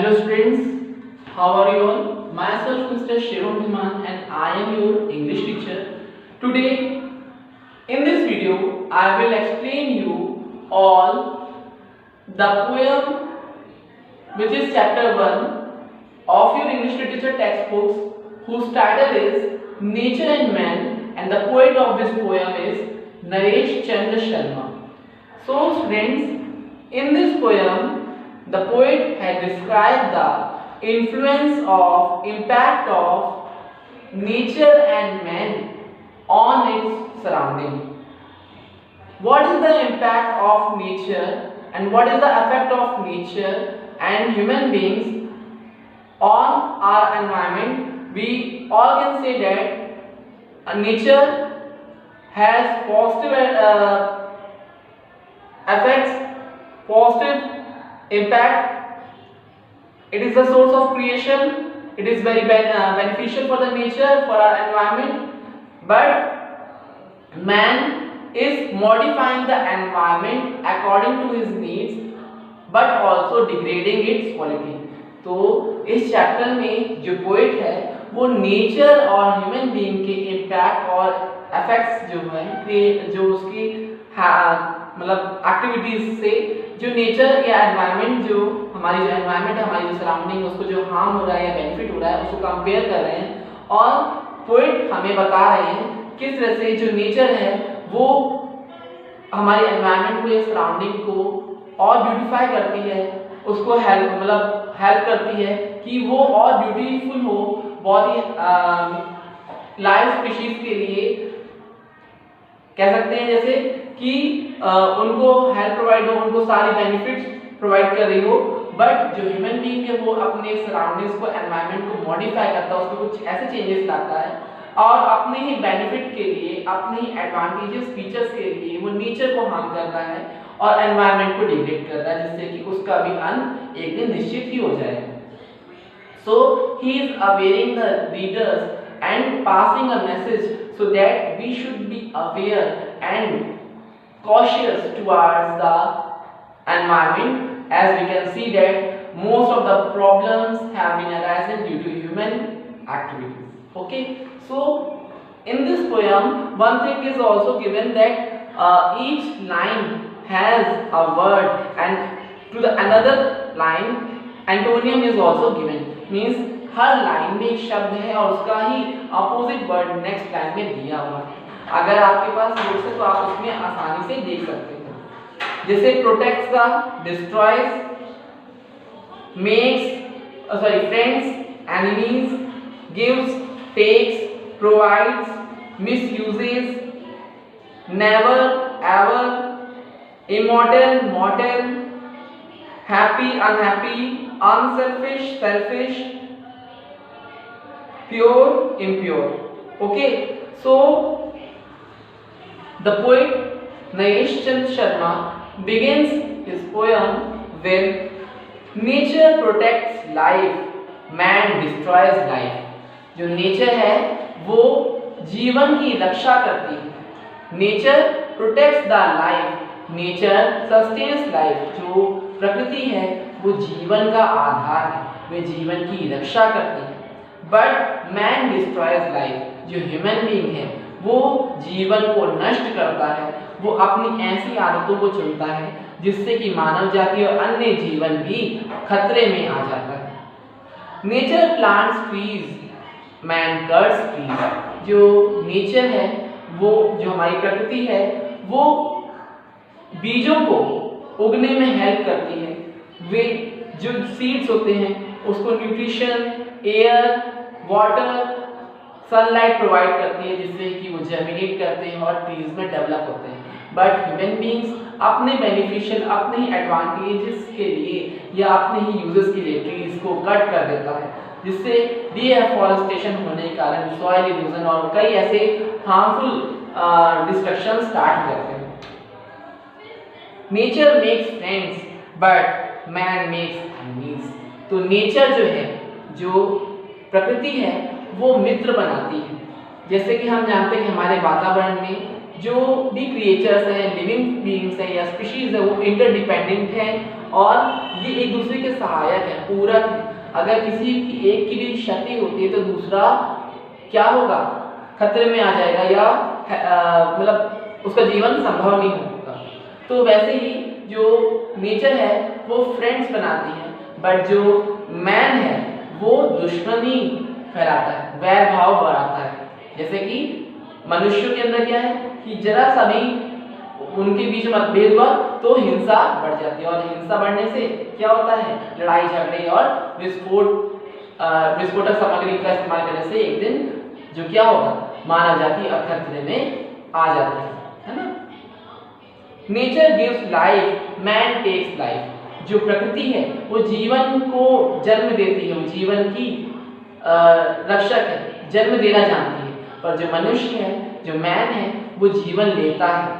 Hello students, how are you all? Myself Mr. Shirom Dhiman and I am your English teacher. Today in this video I will explain you all the poem which is chapter 1 of your English literature textbooks whose title is Nature and Man and the poet of this poem is Naresh Chandra Sharma. So students, in this poem the poet had described the influence of impact of nature and man on its surrounding. What is the impact of nature and what is the effect of nature and human beings on our environment? We all can say that nature has positive effects, positive impact. It is the source of creation. It is very beneficial for the nature, for our environment. But man is modifying the environment according to his needs, but also degrading its quality. तो इस chapter में जो poet है वो nature और human being के impact और effects जो है जो उसकी मतलब एक्टिविटीज से जो नेचर या एनवायरनमेंट जो हमारी जो एनवायरनमेंट है, हमारी जो सराउंडिंग, उसको जो हार्म हो रहा है या बेनिफिट हो रहा है उसको कंपेयर कर रहे हैं और पोएट हमें बता रहे हैं किस तरह से जो नेचर है वो हमारी एनवायरनमेंट को या सराउंडिंग को और ब्यूटीफाई करती है, उसको हेल्प करती है कि वो और ब्यूटीफुल हो, बहुत ही लाइव स्पीशीज के लिए कह सकते हैं जैसे कि उनको हेल्प प्रोवाइड हो, उनको सारी बेनिफिट्स प्रोवाइड कर रही हो। बट जो ह्यूमन बीइंग है वो अपने सराउंडिंग्स को, एनवायरनमेंट को मॉडिफाई करता है, उसमें कुछ ऐसे चेंजेस लाता है और अपने ही बेनिफिट के लिए, अपने ही एडवांटेजेस फीचर्स के लिए वो नेचर को हार्म कर रहा है और एनवायरनमेंट को डिग्रेड कर रहा है, जिससे कि उसका भी अंत एक दिन निश्चित ही हो जाएगा। So he is awareing the readers and passing a message so that we should be aware and cautious towards the environment, as we can see that most of the problems have been arisen due to human activities. Okay, so in this poem one thing is also given that each line has a word and to the another line antonym is also given, means her line में एक शब्द है और उसका ही opposite word next line में दिया हुआ है। अगर आपके पास नोट्स है तो आप उसमें आसानी से देख सकते हैं। जैसे प्रोटेक्ट्स का destroys, makes friends, enemies, gives, takes, provides, misuses, never, ever, immortal, mortal, happy, unhappy, unselfish, selfish, pure, impure. Okay, so the poet Naresh Chandra Sharma begins his poem with nature protects life, man destroys life. जो nature है वो जीवन की रक्षा करती है। Nature protects the life, nature sustains life. जो प्रकृति है वो जीवन का आधार है, वे जीवन की रक्षा करती है। बट मैन डिस्ट्रॉयज लाइफ, जो ह्यूमन बीइंग है वो जीवन को नष्ट करता है, वो अपनी ऐसी आदतों को चुनता है जिससे कि मानव जाति और अन्य जीवन भी खतरे में आ जाता है। Nature plants trees, man cuts trees. जो नेचर है वो, जो हमारी प्रकृति है वो बीजों को उगने में हेल्प करती है। वे जो सीड्स होते हैं उसको nutrition, air, water, sunlight provide करती है जिससे कि वो जर्मिनेट करते हैं और ट्रीज में डेवलप होते हैं। बट ह्यूमन बीइंग्स अपने बेनिफिशियल, अपने ही एडवांटेजेस के लिए या अपने ही यूजेस के लिए ट्रीज को कट कर देता है, जिससे डिफॉरेस्टेशन होने के कारण सॉइल इरोजन और कई ऐसे हार्मफुल डिस्ट्रक्शन स्टार्ट हो जाते हैं। Nature makes friends but man makes enemies. तो नेचर जो है, जो प्रकृति है वो मित्र बनाती है। जैसे कि हम जानते हैं कि हमारे वातावरण में जो भी क्रिएचर्स हैं, लिविंग बीइंग्स हैं या स्पीशीज है, वो इंटरडिपेंडेंट हैं और ये एक दूसरे के सहायक हैं, पूरक हैं। अगर किसी की एक की भी क्षति होती है तो दूसरा क्या होगा, खतरे में आ जाएगा या मतलब उसका जीवन संभव नहीं होगा। तो वैसे ही जो नेचर है वो फ्रेंड्स बनाती है, बट जो मैन है वो दुश्मनी फैलाता है, वैर भाव बढ़ाता है। जैसे कि मनुष्यों के अंदर क्या है कि जरा सा भी उनके बीच मतभेद हुआ तो हिंसा बढ़ जाती है, और हिंसा बढ़ने से क्या होता है, लड़ाई झगड़े और विस्फोटक सामग्री का इस्तेमाल करने से एक दिन जो क्या होगा, मानव जाति खतरे में आ जाती है ना। Nature gives life, man takes life. जो प्रकृति है वो जीवन को जन्म देती है, वो जीवन की रक्षक है, जन्म देना जानती है। पर जो मनुष्य है, जो मैन है, वो जीवन लेता है,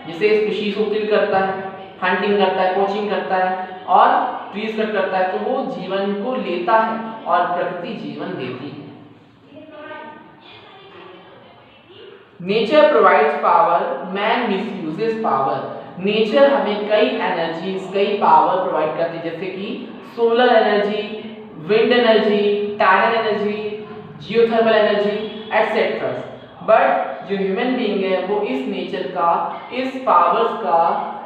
जिसे स्पीशीज को किल करता है, हंटिंग करता है, पोचिंग करता है और ट्रीज कट करता है, तो वो जीवन को लेता है और प्रकृति जीवन देती है। Nature provides power, man misuses power. Nature हमें कई एनर्जीज, कई पावर प्रोवाइड करती है, जैसे कि solar energy, wind energy, tidal energy, geothermal energy etcetera. But जो ह्यूमन बीइंग है वो इस नेचर का, इस पावर्स का,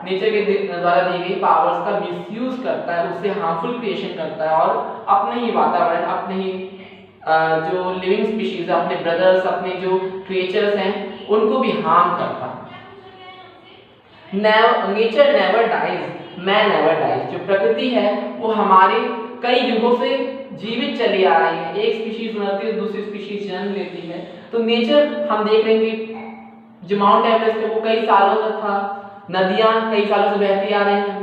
नेचर के द्वारा दी गई पावर्स का मिसयूज करता है, उससे हार्मफुल क्रिएशन करता है और अपने ही वातावरण, अपने ही जो लिविंग स्पीशीज, अपने ब्रदर्स, अपने जो क्रिएचर्स हैं उनको भी हार्म करता है। Nature never dies, man never dies. जो प्रकृति है वो हमारे कई युगों से जीवित चली आ रही है, एक स्पीशीज मरती है दूसरी स्पीशीज जन्म लेती है। तो नेचर हम देख रहे हैं कि जो माउंट एवरेस्ट है वो कई सालों तक था, नदियां कई सालों से बहती आ रही हैं,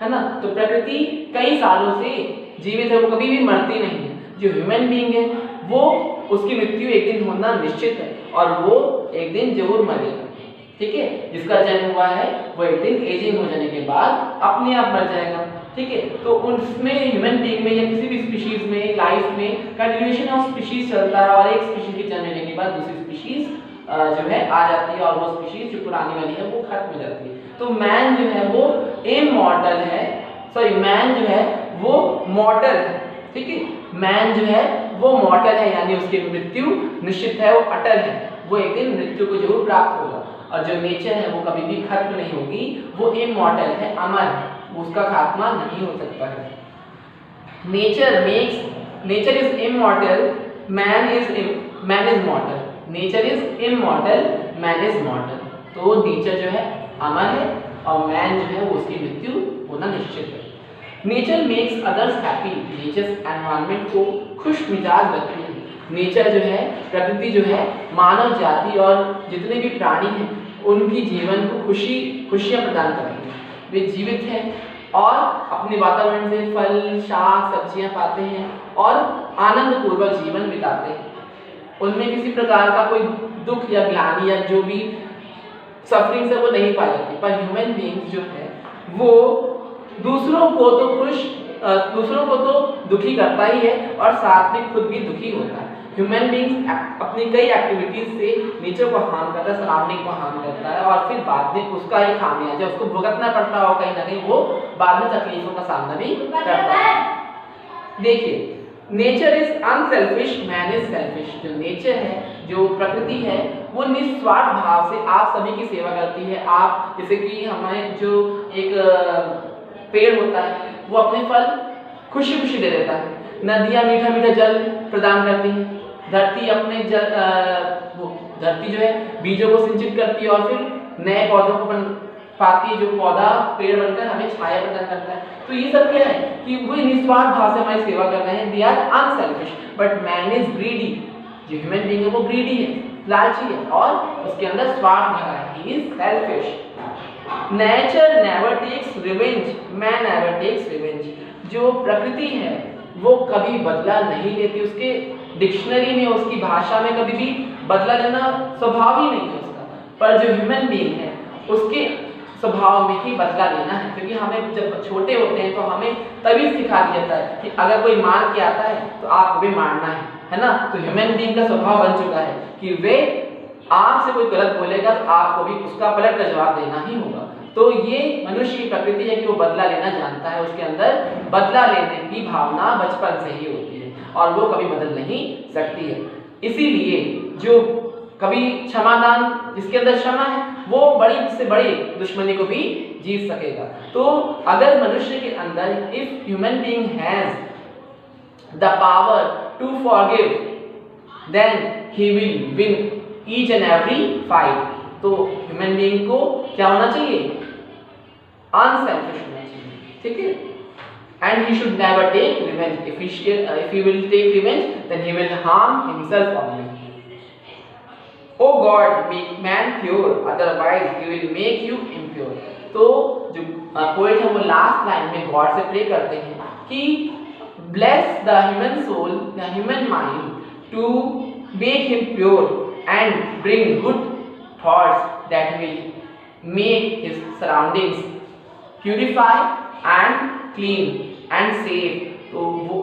है ना। तो प्रकृति कई सालों से जीवित है, वो कभी भी मरती नहीं है। जो ह्यूमन बीइंग है वो, उसकी मृत्यु एक दिन होना निश्चित है और वो एक दिन जरूर मरेगा, ठीक है। जिसका जन्म हुआ है वो एक दिन एजिंग हो जाने के बाद अपने आप मर जाएगा, ठीक है। तो उसमें ह्यूमन बीइंग में या किसी भी स्पीशीज में, लाइफ में कंटिन्यूएशन ऑफ स्पीशीज चलता है और एक स्पीशीज के जन्म लेने के बाद दूसरी स्पीशीज जो है आ जाती है और वो स्पीशीज जो पुरानी वाली है वो खत्म हो जाती है। तो मैन जो है वो इमॉर्टल है, सॉरी मैन जो है वो मॉर्टल है, ठीक है। मैन जो है वो मॉर्टल है, यानी उसकी मृत्यु निश्चित है, वो अटल है, वो एक दिन मृत्यु को जरूर प्राप्त होगा। और जो नेचर है वो कभी भी खत्म नहीं होगी, वो इमॉर्टल है, अमर है, उसका खात्मा नहीं हो सकता है। Nature is immortal, man is मॉर्टल। Nature is immortal, man is मॉर्टल। तो नेचर जो है अमर है और मैन जो है वो उसकी मृत्यु होना निश्चित है। Nature makes others happy. Nature environment को खुश मिजाज रखती है। नेचर जो है, प्रकृति जो है, मानव जाति और जितने भी प्राणी हैं उनकी जीवन को खुशियाँ प्रदान करती है। वे जीवित हैं और अपने वातावरण से फल, शाक, सब्जियां पाते हैं और आनंद पूर्वक जीवन बिताते हैं। उनमें किसी प्रकार का कोई दुख या ग्लानि या जो भी सफरिंग से वो नहीं पाई जाती। पर ह्यूमन बीइंग्स जो है वो दूसरों को तो दुखी करता ही है और साथ में खुद भी दुखी होता है। ह्यूमन बीइंग्स अपनी कई एक्टिविटीज से नेचर को हार्म करता है, सराउंडिंग को हार्म करता है और फिर बाद में उसका ही खामियाजा उसको भुगतना पड़ता है और कहीं ना कहीं वो बाद में तकलीफों का सामना भी करता है। देखिए, nature is unselfish, man is selfish. जो नेचर है, जो प्रकृति है, वो निस्वार्थ भाव से आप सभी की सेवा करती है। आप जैसे कि हमें जो एक पेड़ होता है वो अपने फल खुशी खुशी दे देता है, नदियाँ मीठा मीठा जल प्रदान करती हैं, धरती अपने धरती जो है बीजों को सिंचित करती है और फिर नए पौधों को पाती है, जो पौधा पेड़ बनकर हमें छाया प्रदान करता है। तो ये सब क्या है कि वो निस्वार्थ भाव से हमारी सेवा कर रहे हैं। They are unselfish, but man is greedy. जो ह्यूमन बीइंग है वो ग्रीडी है, लालची है और उसके अंदर स्वार्थ भरा है। He is selfish. Nature never takes revenge, man never takes revenge. जो प्रकृति है वो कभी बदला नहीं लेती। उसके डिक्शनरी में, उसकी भाषा में कभी भी बदला लेना स्वभाव ही नहीं है उसका। पर जो ह्यूमन बीइंग है उसके स्वभाव में ही बदला लेना है, क्योंकि हमें जब छोटे होते हैं तो हमें तभी सिखा दिया जाता है कि अगर कोई मार के आता है तो आपको भी मारना है ना। तो ह्यूमन बीइंग का स्वभाव बन चुका है कि वे आपसे कोई गलत बोलेगा तो आपको भी उसका पलट का जवाब देना ही होगा। तो ये मनुष्य की प्रकृति है कि वो बदला लेना जानता है, उसके अंदर बदला लेने की भावना बचपन से ही होती है और वो कभी बदल नहीं सकती है। इसीलिए जो कभी क्षमादान जिसके अंदर क्षमा है वो बड़ी से बड़ी दुश्मनी को भी जीत सकेगा। तो अगर मनुष्य के अंदर if human being has the power to forgive then he will win each and every fight. तो ह्यूमन बीइंग को क्या होना चाहिए, अनसेल्फिश होना चाहिए, ठीक है। And he should never take revenge. If he will take revenge, then he will harm himself only. Oh God, make man pure, otherwise he will make you impure. तो जो पोएट है वो लास्ट लाइन में God से pray करते हैं कि bless the human soul, the human mind, to make him pure and bring good thoughts that will make his surroundings purify and clean and safe. तो वो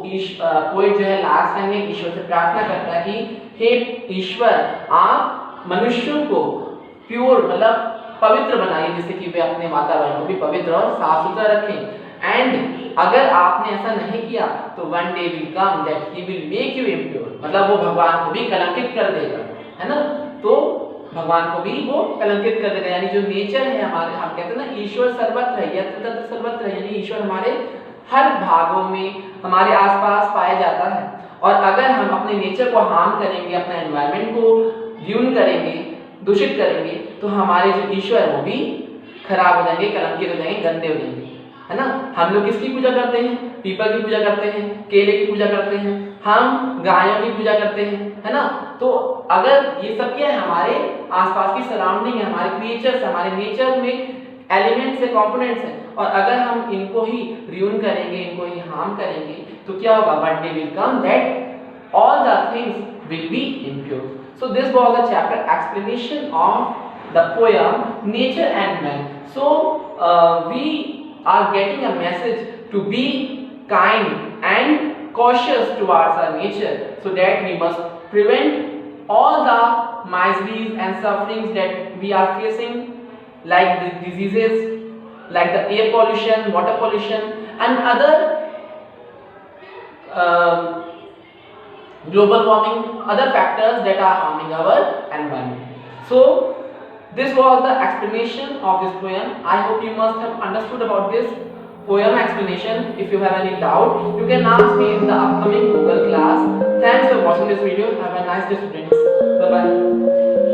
पोएट जो है लास्ट लाइन में ईश्वर से प्रार्थना करता है कि हे ईश्वर, आप मनुष्यों को प्योर मतलब पवित्र बनाइए, जिससे कि वे अपने वातावरण को भी पवित्र और साफ सुथरा रखें। एंड अगर आपने ऐसा नहीं किया तो one day will come that he will make you impure, मतलब वो भगवान को भी कलंकित कर देगा, है ना। तो भगवान को भी वो कलंकित कर देगा। यानी जो नेचर है हमारे, हम कहते हैं ना ईश्वर सर्वत्र है, यत्र तत्र सर्वत्र है, यानी ईश्वर हमारे हर भागों में हमारे आसपास पाया जाता है। और अगर हम अपने नेचर को हार्म करेंगे, अपने एनवायरनमेंट को ड्यून करेंगे, दूषित करेंगे, तो हमारे जो ईश्वर है वो भी खराब हो जाएंगे, कलंकित हो जाएंगे, गंदे हो जाएंगे, है ना। हम लोग किसकी पूजा करते हैं, पीपल की पूजा करते हैं, केले की पूजा करते हैं, हम गायों की पूजा करते हैं, है ना। तो अगर ये सब क्या है, हमारे आसपास की सराउंडिंग है, हमारे क्रिएचर्स, हमारे नेचर में एलिमेंट्स है, कंपोनेंट्स हैं, और अगर हम इनको ही रियून करेंगे, इनको ही हार्म करेंगे, तो क्या होगा, one day will come that all the things will be impure. So this was the chapter explanation of the poem nature and man. So we are getting a message to be kind and cautious towards our nature, so that we must prevent all the miseries and sufferings that we are facing, like the diseases, like the air pollution, water pollution and other global warming, other factors that are harming our environment. So this was the explanation of this poem. I hope you must have understood about this poem explanation. If you have any doubt, you can ask me in the upcoming Google class. Thanks for watching this video. Have a nice day, students. Bye bye.